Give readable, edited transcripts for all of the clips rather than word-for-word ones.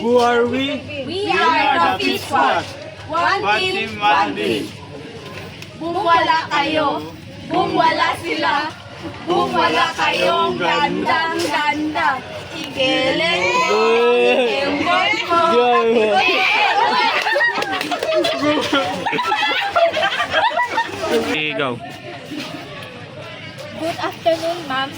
Who are we? We are the Fit Squad. One team, one dream. Kung wala kayo, kung wala sila, kung wala kayong gandang-ganda, igiling mo, imbot mo. Okay, go. Good afternoon, ma'am.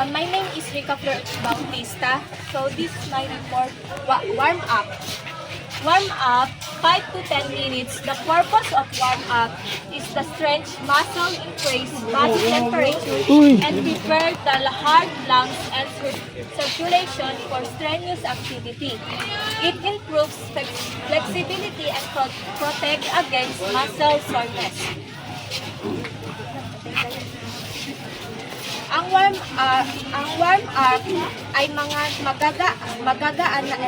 My name is Rica Flor Bautista. So this is my report. Warm up. Warm up, 5 to 10 minutes. The purpose of warm up is to stretch muscle, increase body temperature, and prepare the heart, lungs, and circulation for strenuous activity. It improves flexibility and protects against muscle soreness. Ang warm up ay mga magagaan na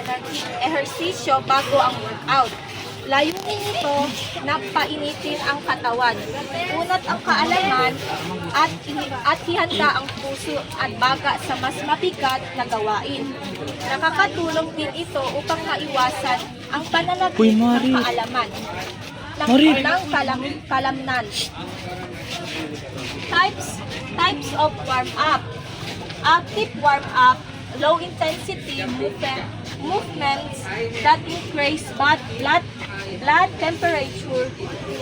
ehersisyo bago ang workout. Layunin nito na painitin ang katawan, unat ang kaalaman at ihanda ang puso at baga sa mas mabigat na gawain. Nakakatulong din ito upang maiwasan ang pananakit ng kaalaman ng kalamnan. Types of warm-up. Active warm-up, low-intensity movements that increase blood temperature.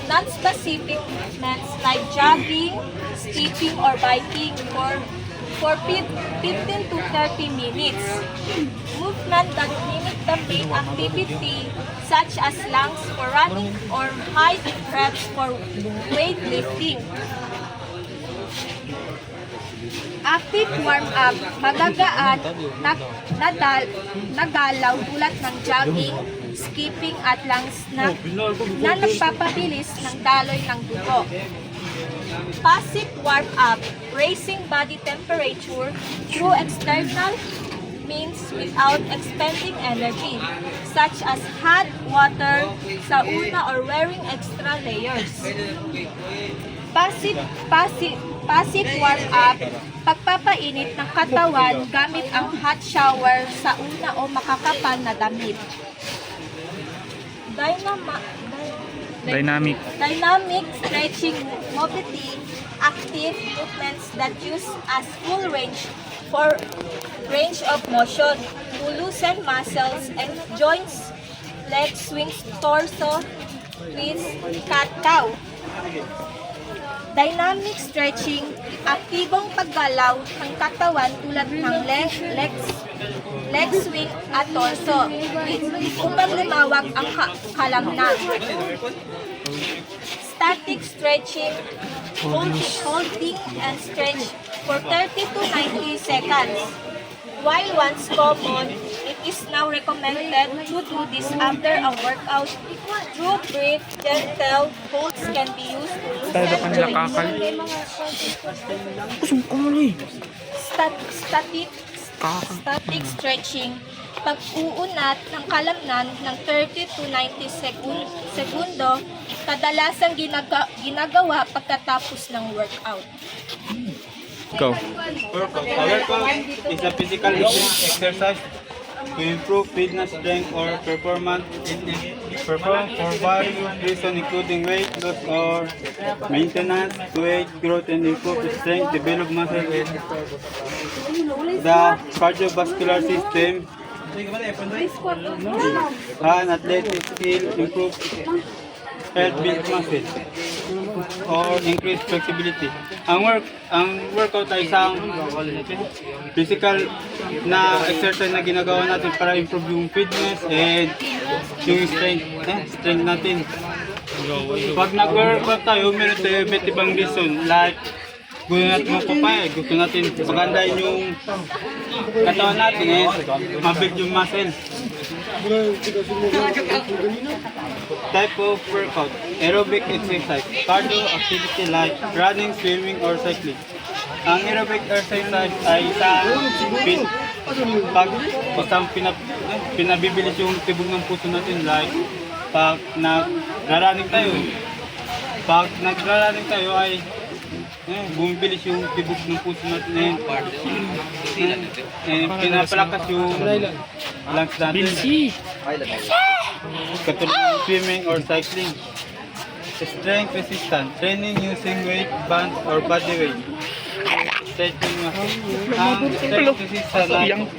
Non-specific movements like jogging, skipping, or biking for 15 to 30 minutes. Movement that mimic the main activity such as lunges for running or high reps for weightlifting. Active warm-up, magagaan, nagalaw tulad ng jogging, skipping at lunges na nagpapabilis ng daloy ng dugo. Passive warm-up, raising body temperature through external means without expending energy, such as hot water, sauna, or wearing extra layers. Passive warm-up, pagpapainit ng katawan gamit ang hot shower, sauna o makakapal na damit. Dynamic stretching mobility, active movements that use as full range of motion to loosen muscles and joints, leg swings, torso, twist, cat-cow. Dynamic stretching, aktibong paggalaw ng katawan tulad ng leg swing at torso upang lumawak ang kalamnan. Static stretching, holding and stretch for 30 to 90 seconds. While once common, it is now recommended to do this after a workout. Through brief, gentle holds can be used to loosen joints. Static stretching, pag-uunat ng kalamnan ng 30 to 90 segundo, kadalasang ginagawa pagkatapos ng workout. Go. Workout is a physical exercise to improve fitness, strength, or performance. It is performed for various reasons including weight loss or maintenance, weight growth, and improve strength, develop muscle, and the cardiovascular system, and athletic skill, improve health, build muscle, or increase flexibility. Ang workout ay isang physical na exercise na ginagawa natin para improve yung fitness and yung strength natin. Pag nag-workout tayo, meron tayo iba't ibang reason like gusto natin magpapaya, gusto natin pagandahin yung katawan natin mabuild yung muscle. Type of workout: aerobic exercise, cardio activity like running, swimming, or cycling. Ang aerobic exercise ay isang pinabibilis yung tibok ng puso natin like pag nagraraning tayo ay bumibilis yung tibok ng puso natin, pinapalakas yung lungs natin. Katulad ng swimming or cycling. Strength resistance, training using weight, band, or body weight. Stretching muscle. Ang strength resistance lang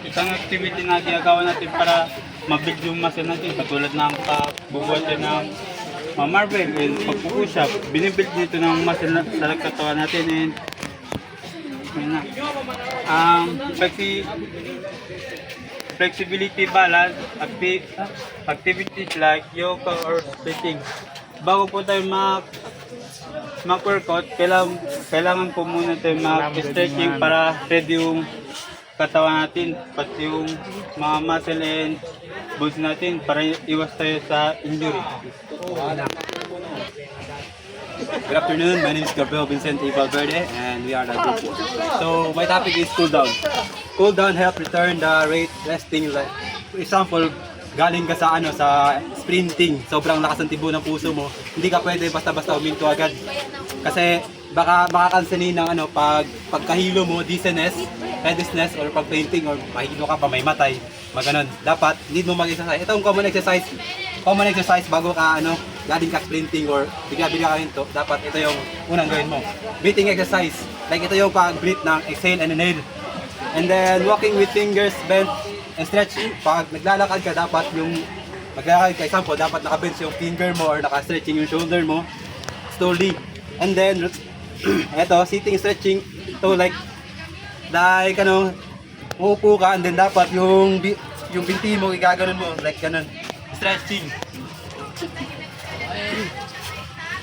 isang activity na ginagawa natin para mabuild yung muscle natin, katulad ng pagbubuhat ng marble and pagpupush up. Binibuild dito ng muscle sa katawan natin, and flexibility, balance, activities like yoga or stretching. Bago po tayo mag-workout, kailangan po muna tayo mag-stretching para ready yung katawan natin, pati yung mga muscle and bones natin para iwas tayo sa injury. Good afternoon, my name is Gabriel Vincent Valverde and we are the group. So my topic is cool down. Cool down help return the rate resting. Like, for example, galing ka sa sprinting, sobrang lakas ng tibok ng puso mo, hindi ka pwede basta-basta huminto agad. Kasi baka makakansanin ng pagkahilo mo, dizziness, headlessness, or pag fainting, or mahilo ka pa, may matay, maganon. Dapat need mo mag-exercise. Ito ang common exercise bago ka galing ka sprinting or bigla-bigla ka hinto. Dapat ito yung unang gawin mo. Breathing exercise. Like ito yung pag-breathe ng exhale and inhale. And then walking with fingers bent and stretching. Pag naglalakad ka, dapat example, dapat naka-bench yung finger mo or naka-stretching yung shoulder mo slowly. And then eto, sitting stretching. So like uupo ka, and then dapat yung binti mo igaganon mo like ganun. Stretching.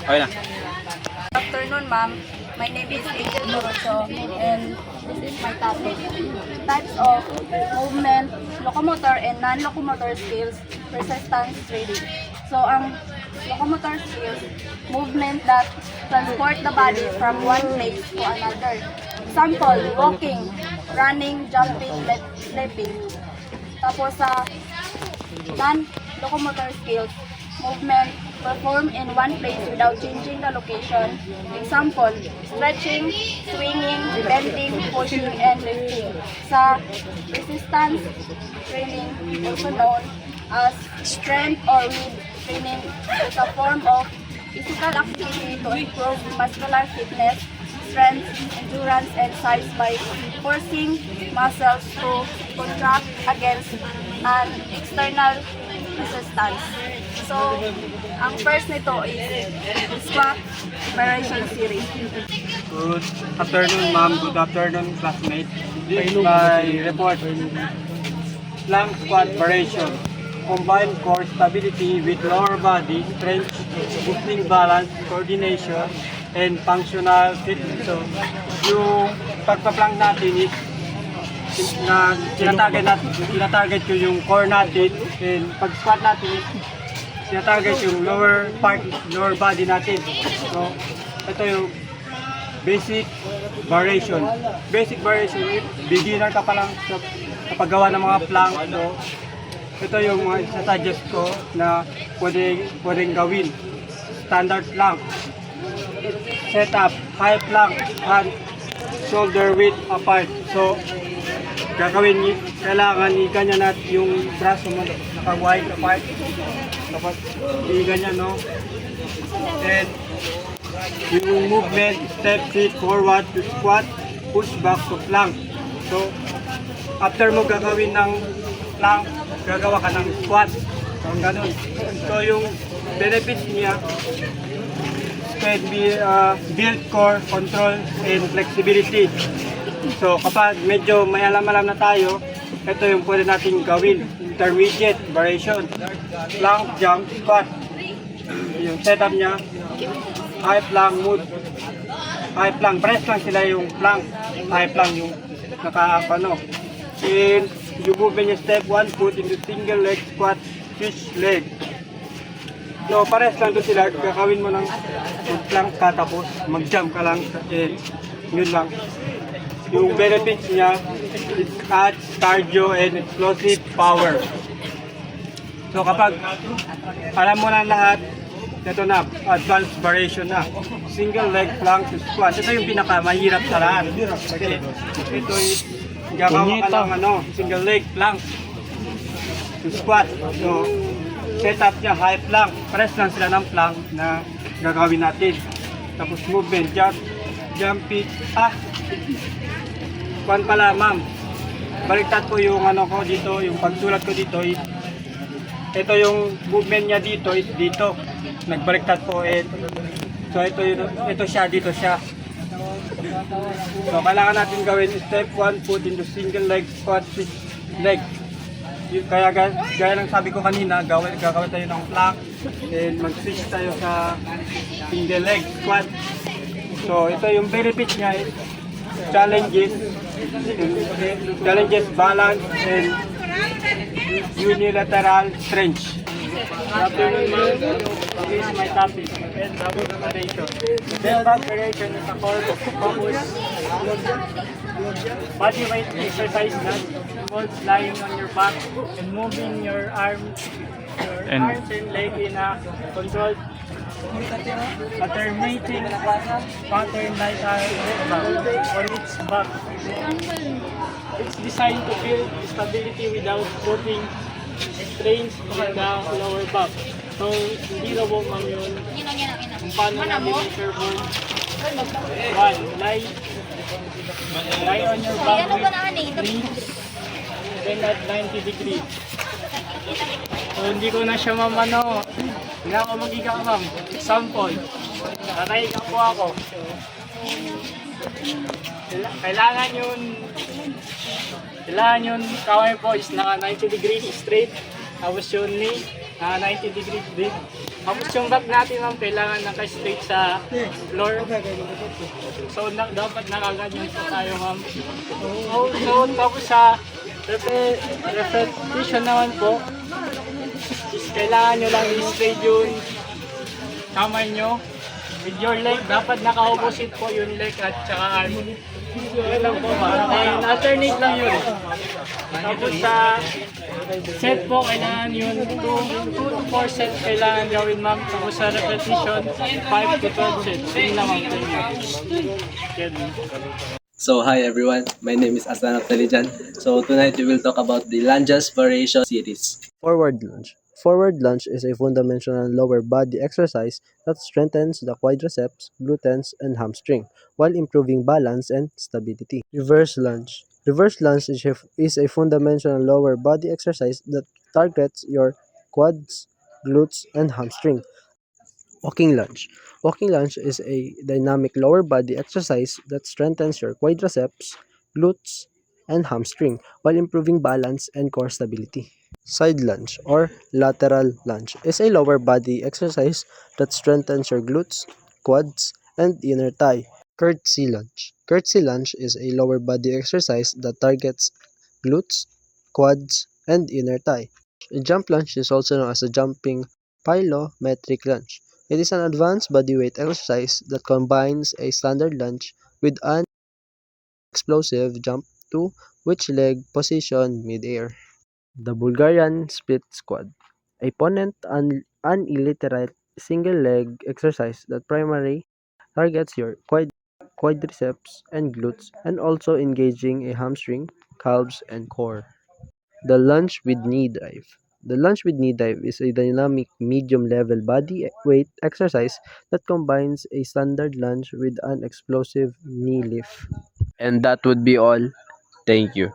Okay na. Good afternoon, ma'am. My name is Angel Morocho, and this is my topic. Types of movement, locomotor and non-locomotor skills, resistance training. So, ang locomotor skills, movement that transport the body from one place to another. Example, walking, running, jumping, leaping. Tapos sa non-locomotor skills, movement performed in one place without changing the location. Example, stretching, swinging, bending, pushing, and lifting. Sa resistance training, also known as strength or weight training, is a form of physical activity to improve muscular fitness, strength, endurance, and size by forcing muscles to contract against an external resistance. So, ang first nito is squat variation series. Good afternoon, ma'am. Good afternoon, classmates. This is my report. Plank squat variation. Combine core stability with lower body strength, boosting balance, coordination, and functional fitness. So, yung pagpa-plank natin is tinatarget ko yung core natin, and pag-squat natin is tinatarget yung lower body natin. So, ito yung basic variation. Basic variation, if beginner ka pa lang sa paggawa ng mga plank, so, ito yung mga isa-suggest ko na pwedeng gawin. Standard plank. Setup, high plank, hand, shoulder width apart. So, kailangan i-ganyan natin yung braso mo, naka-wide apart. Dapat i-ganyan, no? Then, yung movement, step, feet forward to squat, push back to plank. So, after mo gagawin ng plank, gagawa ka ng squat. So, ganun. So, yung benefits niya can be build core, control, and flexibility. So, kapag medyo may alam-alam na tayo, ito yung pwede natin gawin. Intermediate variation. Plank, jump, squat. Yung setup niya, high plank, move. High plank, press lang sila yung plank. High plank yung naka-ano. And yung movement niya, step 1, foot into single leg squat, switch leg. So, pares lang doon sila. Kakawin mo ng plank ka, tapos mag-jump ka lang. And yun lang. Yung benefits niya, it adds cardio and explosive power. So kapag alam mo na lahat, Ito na, advanced variation na. Single leg plank squat. Ito yung pinakamahirap sa lahat. Kasi ito yung gagawa ka ng single leg plank squat. So, setup niya high plank. Press lang sila ng plank na gagawin natin. Tapos movement, jumping, kwan pala ma'am. Baliktad ko yung ko dito, yung pagsulat ko dito. Ito yung movement niya dito is dito. Nagbaliktad po so ito siya, dito siya. So kailangan natin gawin step 1, put into single leg squat leg. Kaya gaya ng sabi ko kanina, gagawin tayo ng plank and mag-switch tayo sa single leg squat. So ito yung benefit niya is challenges, balance and unilateral strength. Afternoon, ma'am. This is my topic. Bend back variation. Bend back variation is a core focus body weight exercise that involves lying on your back and moving your arms and leg in a controlled alternating pattern like a on its back. It's designed to build stability without putting strains in the lower back. So, hindi na po ma'am yun kung paano namin measure mo. 1. Lie on your back with 3, then at 90 degrees. So, hindi ko na siya ma'am hindi na ako magiga ma'am. Example, nakahiga po ako. Kailangan yun kaway po is naka 90 degrees straight. Tapos yun knee, naka 90 degrees din. Tapos yung back natin ma'am, kailangan naka-straight sa floor. So dapat nakaganyan po tayo ma'am. So tapos sa repetition naman po, is kailangan nyo lang i-straight yung kamay nyo. With your leg, dapat naka-opposite po yung leg at saka arm. Yun lang po ma'am. And alternate lang yun. Tapos sa set po, kailangan yun 2 to 4 sets kailangan gawin ma'am. Tapos sa repetition, 5 to 12 sets. Yun lang ma'am. So hi everyone, my name is Aslan Aftalijan. So tonight we will talk about the lunges variation series. Forward lunge. Forward lunge is a fundamental lower body exercise that strengthens the quadriceps, glutes, and hamstring while improving balance and stability. Reverse lunge. Reverse lunge is a fundamental lower body exercise that targets your quads, glutes, and hamstring. Walking lunge. Walking lunge is a dynamic lower body exercise that strengthens your quadriceps, glutes, and hamstring while improving balance and core stability. Side lunge or lateral lunge is a lower body exercise that strengthens your glutes, quads, and inner thigh. Curtsy lunge. Curtsy lunge is a lower body exercise that targets glutes, quads, and inner thigh. A jump lunge is also known as a jumping plyometric lunge. It is an advanced bodyweight exercise that combines a standard lunge with an explosive jump to which leg position mid-air. The Bulgarian split squat, a ponent unilliterate single leg exercise that primarily targets your quadriceps and glutes and also engaging a hamstring, calves, and core. The lunge with knee dive. The lunge with knee dive is a dynamic medium level body weight exercise that combines a standard lunge with an explosive knee lift. And that would be all. Thank you.